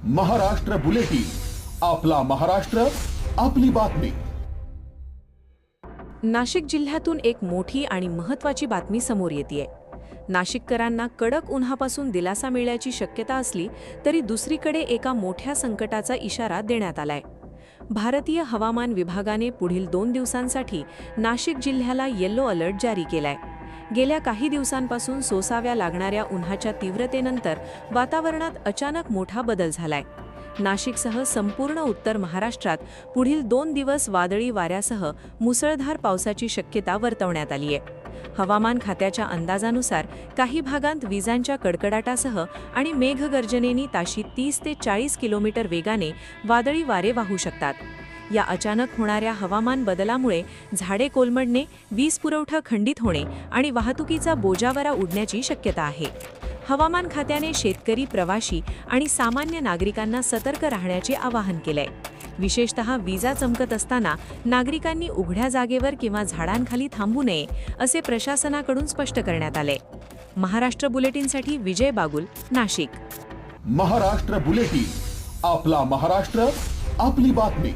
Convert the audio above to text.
Maharashtra bulletin, आपला महाराष्ट्र, आपली बातमी. नाशिक जिल्ह्यातून एक मोठी आणि महत्त्वाची बातमी समोर येतेय. नाशिककरांना कडक उन्हापासून दिलासा मिळण्याची शक्यता असली तरी दुसरीकडे एका मोठ्या संकटाचा इशारा देण्यात आलाय. भारतीय हवामान विभागाने पुढील 2 दिवसांसाठी नाशिक जिल्ह्याला येलो अलर्ट जारी केलाय. गेल्या काही दिवसांपासून सोसाव्या लागणाऱ्या उन्हाच्या तीव्रतेनंतर वातावरणात अचानक मोठा बदल झालाय. नाशिकसह संपूर्ण उत्तर महाराष्ट्रात पुढील 2 दिवस वादळी वाऱ्यासह मुसळधार पावसाची शक्यता वर्तवण्यात आली आहे. हवामान खात्याच्या अंदाजानुसार काही भागांत विजांच्या कडकडाटासह आणि मेघगर्जनेनी ताशी 30 ते 40 किलोमीटर वेगाने वादळी वारे वाहू शकतात. या अचानक होणाऱ्या हवामान बदलामुळे झाडे कोलमडणे, वीज पुरवठा खंडित होणे आणि वाहतुकीचा बोजावारा उडण्याची शक्यता आहे. हवामान खात्याने शेतकरी, प्रवासी आणि सामान्य नागरिकांना सतर्क राहण्याचे आवाहन केलंय. विशेषतः विजा चमकत असताना नागरिकांनी उघड्या जागेवर किंवा झाडांखाली थांबू नये असे प्रशासनाकडून स्पष्ट करण्यात आले. महाराष्ट्र बुलेटिनसाठी विजय बागुल, नाशिक. महाराष्ट्र बुलेटिन, आपला महाराष्ट्र, आपली बातमी.